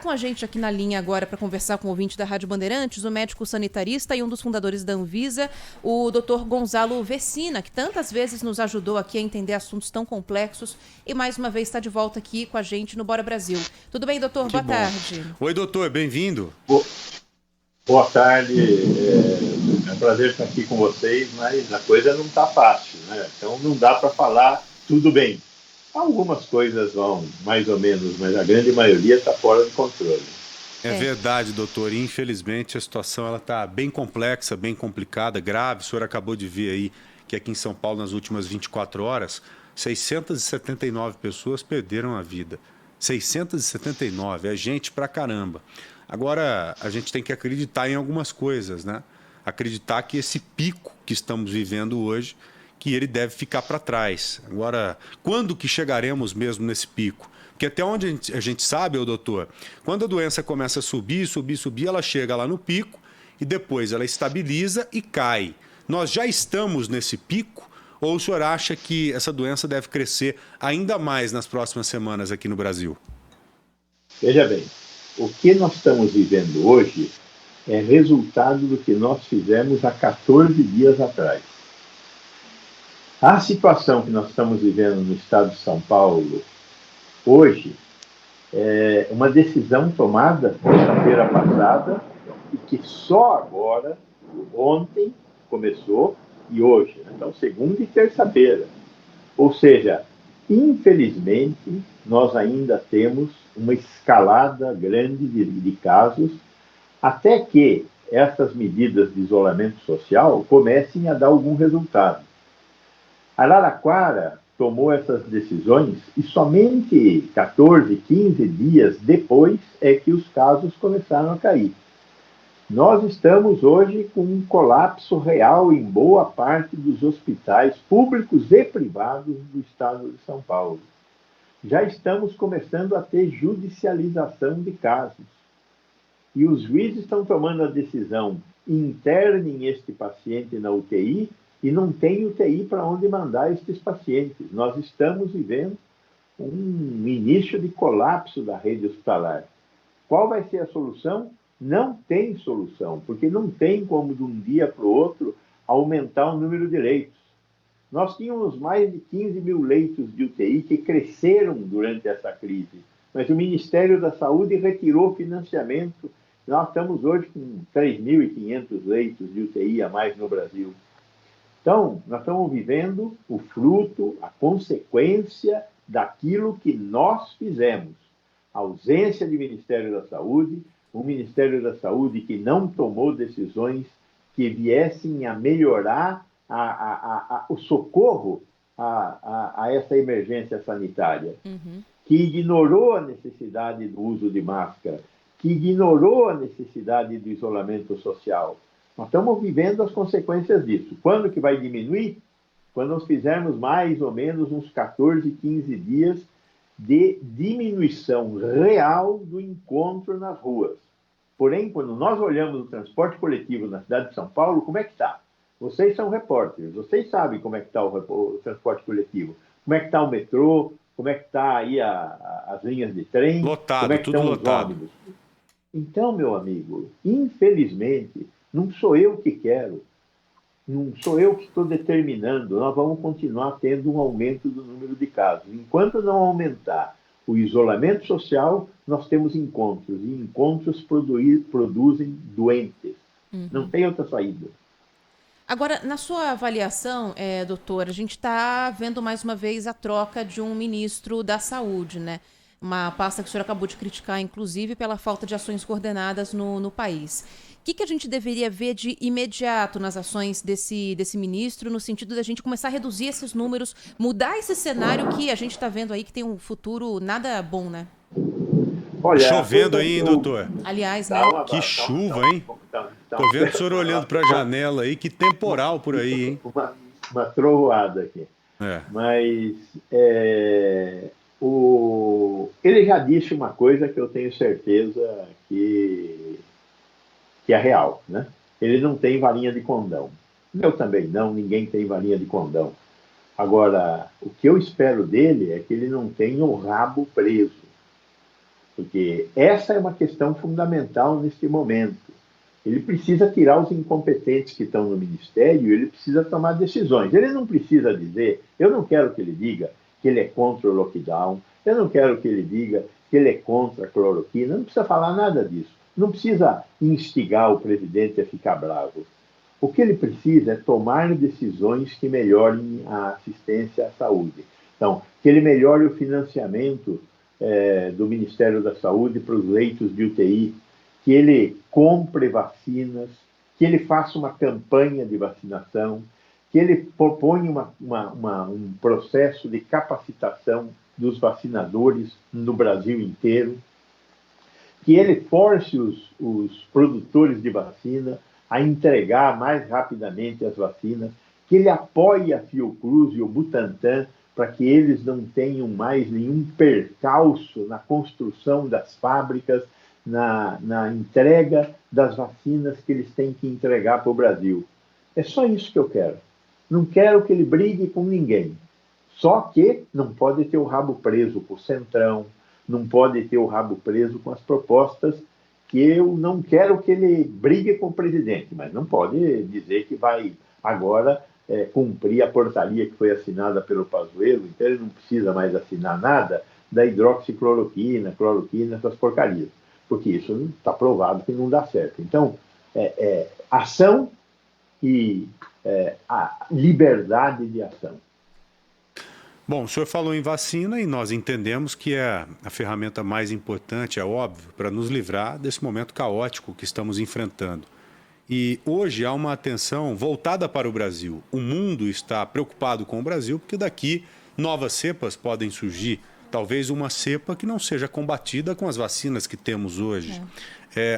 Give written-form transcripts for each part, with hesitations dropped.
com a gente aqui na linha agora para conversar com o ouvinte da Rádio Bandeirantes, o médico sanitarista e um dos fundadores da Anvisa, o Dr. Gonzalo Vecina, que tantas vezes nos ajudou aqui a entender assuntos tão complexos e mais uma vez está de volta aqui com a gente no Bora Brasil. Tudo bem, doutor? Boa tarde. Oi, doutor, bem-vindo. Boa tarde, é um prazer estar aqui com vocês, mas a coisa não está fácil, né? Então não dá para falar tudo bem. Algumas coisas vão mais ou menos, mas a grande maioria está fora de controle. É verdade, doutor. Infelizmente a situação está bem complexa, bem complicada, grave. O senhor acabou de ver aí que aqui em São Paulo, nas últimas 24 horas, 679 pessoas perderam a vida. 679, é gente pra caramba. Agora, a gente tem que acreditar em algumas coisas, né? Acreditar que esse pico que estamos vivendo hoje, que ele deve ficar para trás. Agora, quando que chegaremos mesmo nesse pico? Porque até onde a gente sabe, doutor, quando a doença começa a subir, ela chega lá no pico e depois ela estabiliza e cai. Nós já estamos nesse pico ou o senhor acha que essa doença deve crescer ainda mais nas próximas semanas aqui no Brasil? Veja bem, o que nós estamos vivendo hoje é resultado do que nós fizemos há 14 dias atrás. A situação que nós estamos vivendo no estado de São Paulo hoje é uma decisão tomada terça-feira passada e que só agora, ontem, começou e hoje. Então, segunda e terça-feira. Ou seja, infelizmente, nós ainda temos uma escalada grande de casos, até que essas medidas de isolamento social comecem a dar algum resultado. Araraquara tomou essas decisões e somente 14, 15 dias depois é que os casos começaram a cair. Nós estamos hoje com um colapso real em boa parte dos hospitais públicos e privados do estado de São Paulo. Já estamos começando a ter judicialização de casos. E os juízes estão tomando a decisão: internem este paciente na UTI e não tem UTI para onde mandar estes pacientes. Nós estamos vivendo um início de colapso da rede hospitalar. Qual vai ser a solução? Não tem solução, porque não tem como de um dia para o outro aumentar o número de leitos. Nós tínhamos mais de 15 mil leitos de UTI que cresceram durante essa crise, mas o Ministério da Saúde retirou financiamento. Nós estamos hoje com 3.500 leitos de UTI a mais no Brasil. Então, nós estamos vivendo o fruto, a consequência daquilo que nós fizemos. A ausência de Ministério da Saúde, um Ministério da Saúde que não tomou decisões que viessem a melhorar o socorro a essa emergência sanitária, que ignorou a necessidade do uso de máscara, que ignorou a necessidade do isolamento social. Nós estamos vivendo as consequências disso. Quando que vai diminuir? Quando nós fizermos mais ou menos uns 14, 15 dias de diminuição real do encontro nas ruas. Porém, quando nós olhamos o transporte coletivo na cidade de São Paulo, como é que está? Vocês são repórteres, vocês sabem como é que está o transporte coletivo. Como é que está o metrô, como é que está aí as linhas de trem, lotado, como é que tudo estão lotado. os ônibus. Então, meu amigo, infelizmente, não sou eu que quero, não sou eu que estou determinando, nós vamos continuar tendo um aumento do número de casos. Enquanto não aumentar o isolamento social, nós temos encontros, e encontros produzem doentes. Não tem outra saída. Agora, na sua avaliação, doutor, a gente está vendo mais uma vez a troca de um ministro da Saúde, né? Uma pasta que o senhor acabou de criticar, inclusive, pela falta de ações coordenadas no país. O que a gente deveria ver de imediato nas ações desse ministro, no sentido da gente começar a reduzir esses números, mudar esse cenário que a gente está vendo aí, que tem um futuro nada bom, né? Olha, chovendo aí, hein, doutor? Aliás, né? Que chuva, hein? Tô vendo o senhor olhando para a janela aí, que temporal por aí, hein? Uma trovoada aqui. Mas ele já disse uma coisa que eu tenho certeza que é real, né? Ele não tem varinha de condão. Eu também não, ninguém tem varinha de condão. Agora, o que eu espero dele é que ele não tenha o rabo preso. porque essa é uma questão fundamental neste momento. Ele precisa tirar os incompetentes que estão no Ministério, ele precisa tomar decisões. Ele não precisa dizer, eu não quero que ele diga que ele é contra o lockdown, eu não quero que ele diga que ele é contra a cloroquina, não precisa falar nada disso. Não precisa instigar o presidente a ficar bravo. O que ele precisa é tomar decisões que melhorem a assistência à saúde. Então, que ele melhore o financiamento do Ministério da Saúde para os leitos de UTI, que ele compre vacinas, que ele faça uma campanha de vacinação, que ele proponha um processo de capacitação dos vacinadores no Brasil inteiro, que ele force os produtores de vacina a entregar mais rapidamente as vacinas, que ele apoie a Fiocruz e o Butantan para que eles não tenham mais nenhum percalço na construção das fábricas, na entrega das vacinas que eles têm que entregar para o Brasil. É só isso que eu quero. Não quero que ele brigue com ninguém. Só que não pode ter o rabo preso com o Centrão, não pode ter o rabo preso com as propostas que eu não quero que ele brigue com o presidente, mas não pode dizer que vai agora cumprir a portaria que foi assinada pelo Pazuello, então ele não precisa mais assinar nada da hidroxicloroquina, cloroquina, essas porcarias, porque isso está provado que não dá certo. Então, ação e a liberdade de ação. Bom, o senhor falou em vacina e nós entendemos que é a ferramenta mais importante, é óbvio, para nos livrar desse momento caótico que estamos enfrentando. E hoje há uma atenção voltada para o Brasil. O mundo está preocupado com o Brasil porque daqui novas cepas podem surgir. Talvez uma cepa que não seja combatida com as vacinas que temos hoje.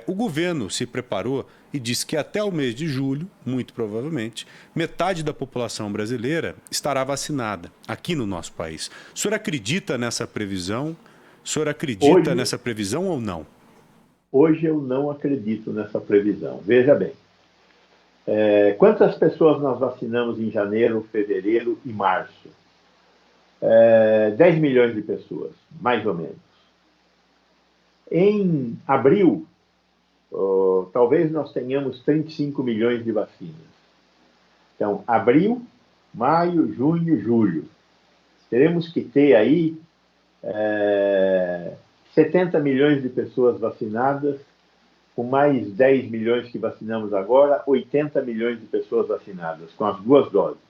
O governo se preparou e disse que até o mês de julho, muito provavelmente, metade da população brasileira estará vacinada aqui no nosso país. O senhor acredita nessa previsão? O senhor acredita nessa previsão ou não? Hoje eu não acredito nessa previsão. Veja bem, quantas pessoas nós vacinamos em janeiro, fevereiro e março? 10 milhões de pessoas, mais ou menos. Em abril, talvez nós tenhamos 35 milhões de vacinas. Então, abril, maio, junho, julho. Teremos que ter aí 70 milhões de pessoas vacinadas, com mais 10 milhões que vacinamos agora, 80 milhões de pessoas vacinadas, com as 2 doses.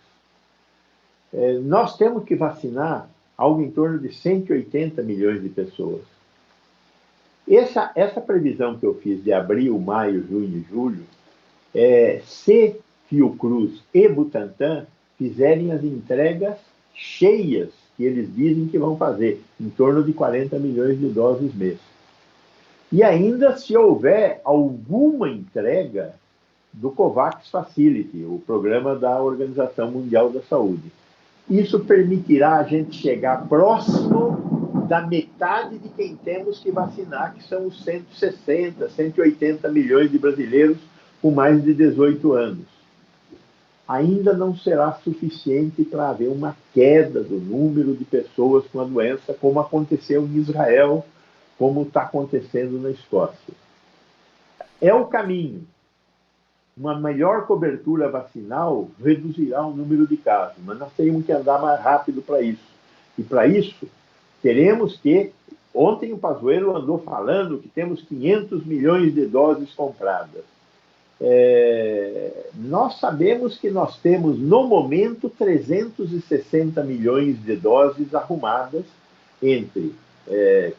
Nós temos que vacinar algo em torno de 180 milhões de pessoas. Essa previsão que eu fiz de abril, maio, junho e julho, se Fiocruz e Butantan fizerem as entregas cheias que eles dizem que vão fazer, em torno de 40 milhões de doses mês. E ainda se houver alguma entrega do COVAX Facility, o programa da Organização Mundial da Saúde. Isso permitirá a gente chegar próximo da metade de quem temos que vacinar, que são os 160, 180 milhões de brasileiros com mais de 18 anos. Ainda não será suficiente para haver uma queda do número de pessoas com a doença, como aconteceu em Israel, como está acontecendo na Escócia. É o caminho. Uma melhor cobertura vacinal reduzirá o número de casos, mas nós temos que andar mais rápido para isso. E para isso, teremos que... Ontem o Pazuello andou falando que temos 500 milhões de doses compradas. Nós sabemos que nós temos, no momento, 360 milhões de doses arrumadas entre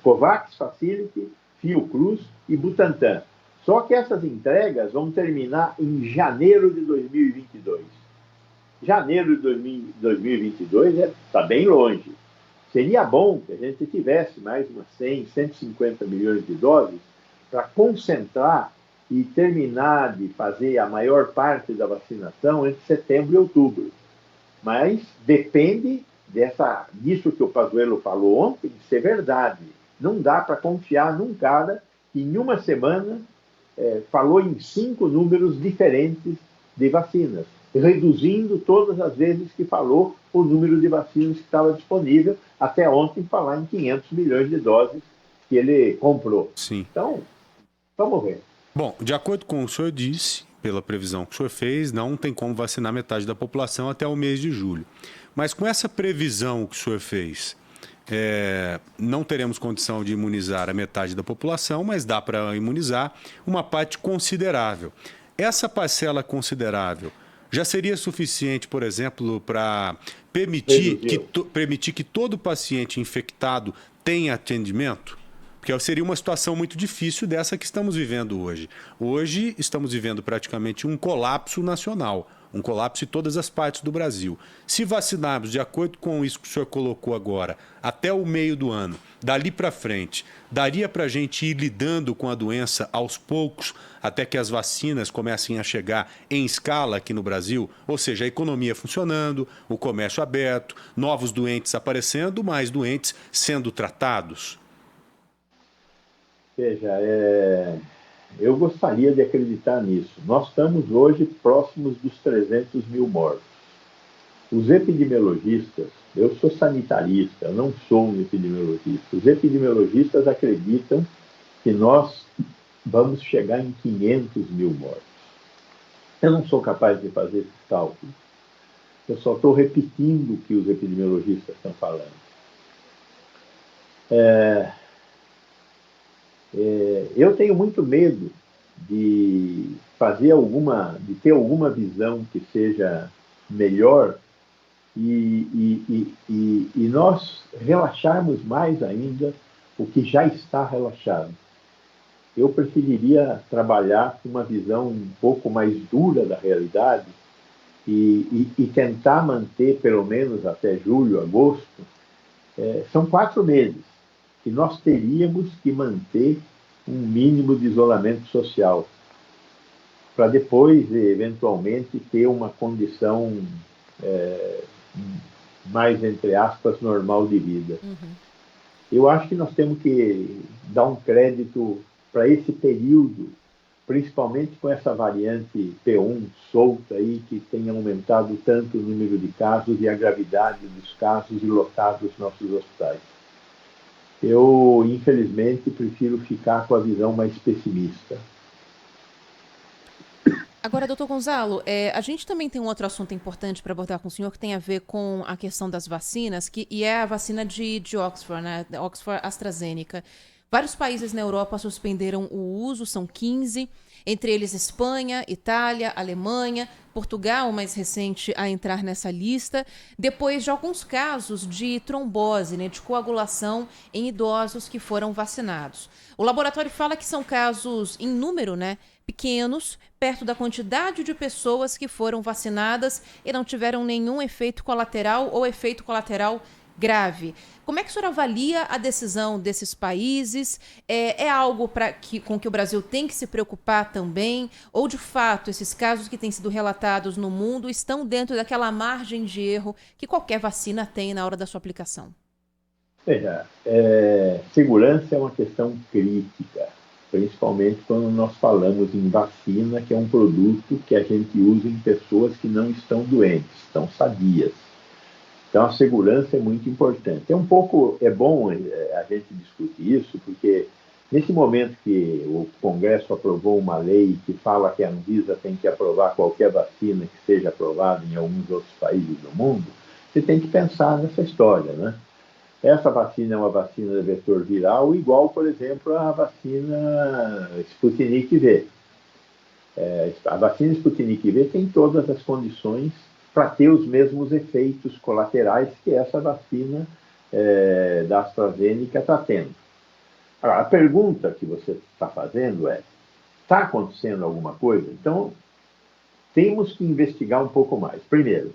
COVAX Facility, Fiocruz e Butantan. Só que essas entregas vão terminar em janeiro de 2022. Janeiro de 2022 está bem longe. Seria bom que a gente tivesse mais umas 100, 150 milhões de doses para concentrar e terminar de fazer a maior parte da vacinação entre setembro e outubro. Mas depende disso que o Pazuello falou ontem, ser verdade. Não dá para confiar num cara que em uma semana falou em 5 números diferentes de vacinas, reduzindo todas as vezes que falou o número de vacinas que estava disponível, até ontem falar em 500 milhões de doses que ele comprou. Sim. Então, vamos ver. Bom, de acordo com o senhor disse, pela previsão que o senhor fez, não tem como vacinar metade da população até o mês de julho. Mas com essa previsão que o senhor fez, não teremos condição de imunizar a metade da população, mas dá para imunizar uma parte considerável. Essa parcela considerável já seria suficiente, por exemplo, para permitir que todo paciente infectado tenha atendimento? Porque seria uma situação muito difícil dessa que estamos vivendo hoje. Hoje estamos vivendo praticamente um colapso nacional, um colapso em todas as partes do Brasil. Se vacinarmos, de acordo com isso que o senhor colocou agora, até o meio do ano, dali para frente, daria para a gente ir lidando com a doença aos poucos, até que as vacinas comecem a chegar em escala aqui no Brasil? Ou seja, a economia funcionando, o comércio aberto, novos doentes aparecendo, mais doentes sendo tratados? Veja, eu gostaria de acreditar nisso. Nós estamos hoje próximos dos 300 mil mortos. Os epidemiologistas, eu sou sanitarista, eu não sou um epidemiologista. Os epidemiologistas acreditam que nós vamos chegar em 500 mil mortos. Eu não sou capaz de fazer esses cálculos. Eu só estou repetindo o que os epidemiologistas estão falando. Eu tenho muito medo de ter alguma visão que seja melhor e nós relaxarmos mais ainda o que já está relaxado. Eu preferiria trabalhar com uma visão um pouco mais dura da realidade e tentar manter, pelo menos até julho, agosto, são 4 meses, que nós teríamos que manter um mínimo de isolamento social, para depois, eventualmente, ter uma condição mais, entre aspas, normal de vida. Eu acho que nós temos que dar um crédito para esse período, principalmente com essa variante P1 solta aí, que tem aumentado tanto o número de casos e a gravidade dos casos e lotado os nossos hospitais. Eu, infelizmente, prefiro ficar com a visão mais pessimista. Agora, doutor Gonzalo, a gente também tem um outro assunto importante para abordar com o senhor, que tem a ver com a questão das vacinas, e é a vacina de Oxford, né? Oxford AstraZeneca. Vários países na Europa suspenderam o uso, são 15, entre eles Espanha, Itália, Alemanha, Portugal, o mais recente a entrar nessa lista, depois de alguns casos de trombose, né, de coagulação em idosos que foram vacinados. O laboratório fala que são casos em número, né, pequenos, perto da quantidade de pessoas que foram vacinadas e não tiveram nenhum efeito colateral ou efeito colateral grave. Como é que o senhor avalia a decisão desses países? É algo com que o Brasil tem que se preocupar também? Ou, de fato, esses casos que têm sido relatados no mundo estão dentro daquela margem de erro que qualquer vacina tem na hora da sua aplicação? Veja, segurança é uma questão crítica, principalmente quando nós falamos em vacina, que é um produto que a gente usa em pessoas que não estão doentes, estão sadias. Então, a segurança é muito importante. É bom a gente discutir isso, porque nesse momento que o Congresso aprovou uma lei que fala que a Anvisa tem que aprovar qualquer vacina que seja aprovada em alguns outros países do mundo, você tem que pensar nessa história, né? Essa vacina é uma vacina de vetor viral, igual, por exemplo, a vacina Sputnik V. A vacina Sputnik V tem todas as condições para ter os mesmos efeitos colaterais que essa vacina da AstraZeneca está tendo. Agora, a pergunta que você está fazendo está acontecendo alguma coisa? Então, temos que investigar um pouco mais. Primeiro,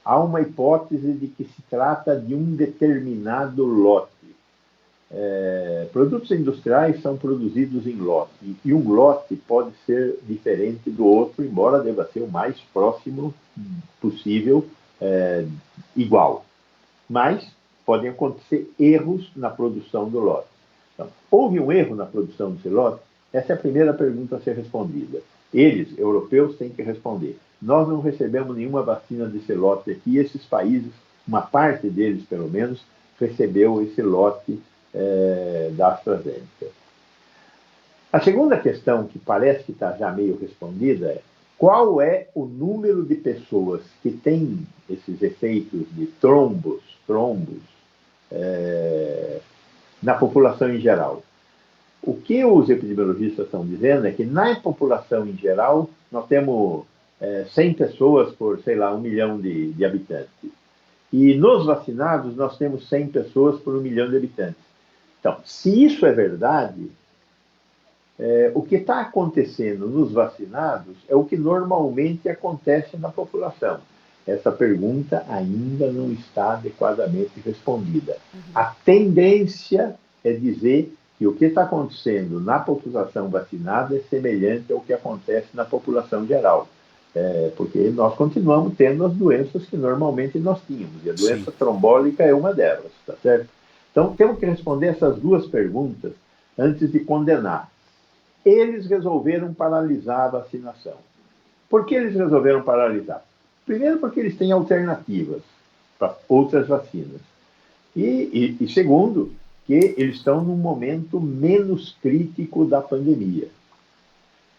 há uma hipótese de que se trata de um determinado lote. Produtos industriais são produzidos em lote, e um lote pode ser diferente do outro, embora deva ser o mais próximo possível, igual. Mas podem acontecer erros na produção do lote. Então, houve um erro na produção desse lote? Essa é a primeira pergunta a ser respondida. Eles, europeus, têm que responder. Nós não recebemos nenhuma vacina desse lote aqui, esses países, uma parte deles, pelo menos, recebeu esse lote da AstraZeneca. A segunda questão, que parece que está já meio respondida, é qual é o número de pessoas que têm esses efeitos de trombos na população em geral. O que os epidemiologistas estão dizendo é que na população em geral nós temos 100 pessoas por, sei lá, 1 milhão de habitantes. E nos vacinados nós temos 100 pessoas por 1 milhão de habitantes. Então, se isso é verdade, o que está acontecendo nos vacinados é o que normalmente acontece na população. Essa pergunta ainda não está adequadamente respondida. A tendência é dizer que o que está acontecendo na população vacinada é semelhante ao que acontece na população geral. Porque nós continuamos tendo as doenças que normalmente nós tínhamos, e a doença trombólica é uma delas, tá certo? Então, temos que responder essas duas perguntas antes de condenar. Eles resolveram paralisar a vacinação. Por que eles resolveram paralisar? Primeiro, porque eles têm alternativas para outras vacinas. E segundo, que eles estão num momento menos crítico da pandemia.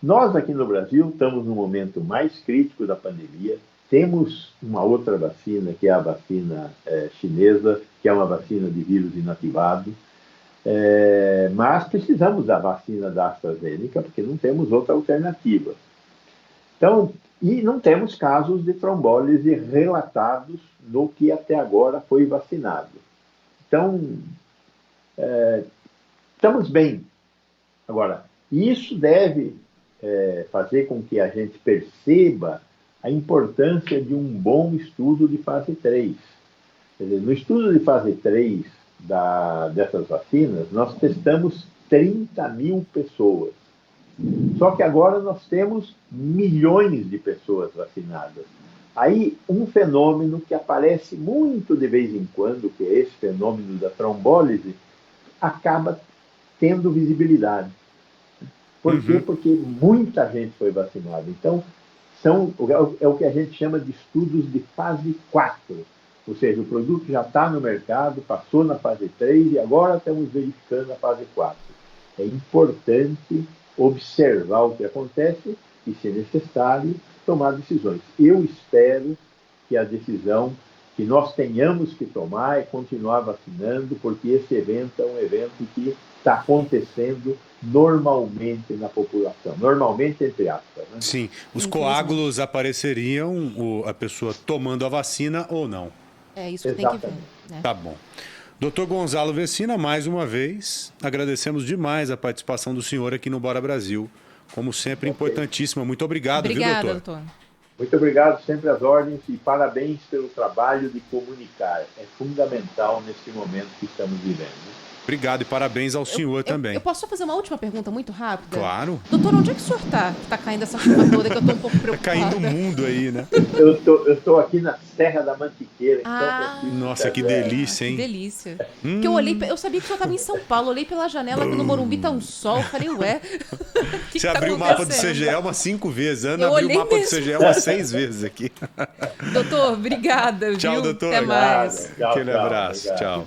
Nós, aqui no Brasil, estamos num momento mais crítico da pandemia. Temos uma outra vacina, que é a vacina chinesa, que é uma vacina de vírus inativado. Mas precisamos da vacina da AstraZeneca, porque não temos outra alternativa. Então, e não temos casos de trombólise relatados no que até agora foi vacinado. Então, estamos bem. Agora, isso deve fazer com que a gente perceba a importância de um bom estudo de fase 3. Quer dizer, no estudo de fase 3 dessas vacinas, nós testamos 30 mil pessoas. Só que agora nós temos milhões de pessoas vacinadas. Aí, um fenômeno que aparece muito de vez em quando, que é esse fenômeno da trombólise, acaba tendo visibilidade. Por quê? Porque muita gente foi vacinada. Então, é o que a gente chama de estudos de fase 4. Ou seja, o produto já está no mercado, passou na fase 3 e agora estamos verificando a fase 4. É importante observar o que acontece e, se necessário, tomar decisões. Eu espero que a decisão que nós tenhamos que tomar é continuar vacinando, porque esse evento é um evento que está acontecendo normalmente na população. Normalmente, entre aspas. Né? Sim. Os coágulos apareceriam a pessoa tomando a vacina ou não. É isso que tem que ver. Né? Tá bom. Doutor Gonzalo Vecina, mais uma vez, agradecemos demais a participação do senhor aqui no Bora Brasil. Como sempre, importantíssima. Muito obrigado, Obrigada, viu, doutor? Muito obrigado, sempre às ordens, e parabéns pelo trabalho de comunicar. É fundamental nesse momento que estamos vivendo. Obrigado e parabéns ao senhor também. Eu posso só fazer uma última pergunta muito rápida? Claro. Doutor, onde é que o senhor está? Que está caindo essa chuva toda, que eu estou um pouco preocupada. Tá caindo o mundo aí, né? Eu estou aqui na Serra da Mantiqueira. Então nossa, que delícia, hein? Que delícia. Porque eu sabia que o senhor estava em São Paulo, olhei pela janela, no Morumbi tá um sol, falei, ué, que Você tá abriu o mapa do acontecendo? CGE umas 5 vezes. Ana Eu abriu o olhei mapa mesmo. do CGE umas 6 vezes aqui. Doutor, obrigada, Tchau, viu? doutor. Até mais. Tchau, Aquele tchau, abraço. obrigado. Tchau.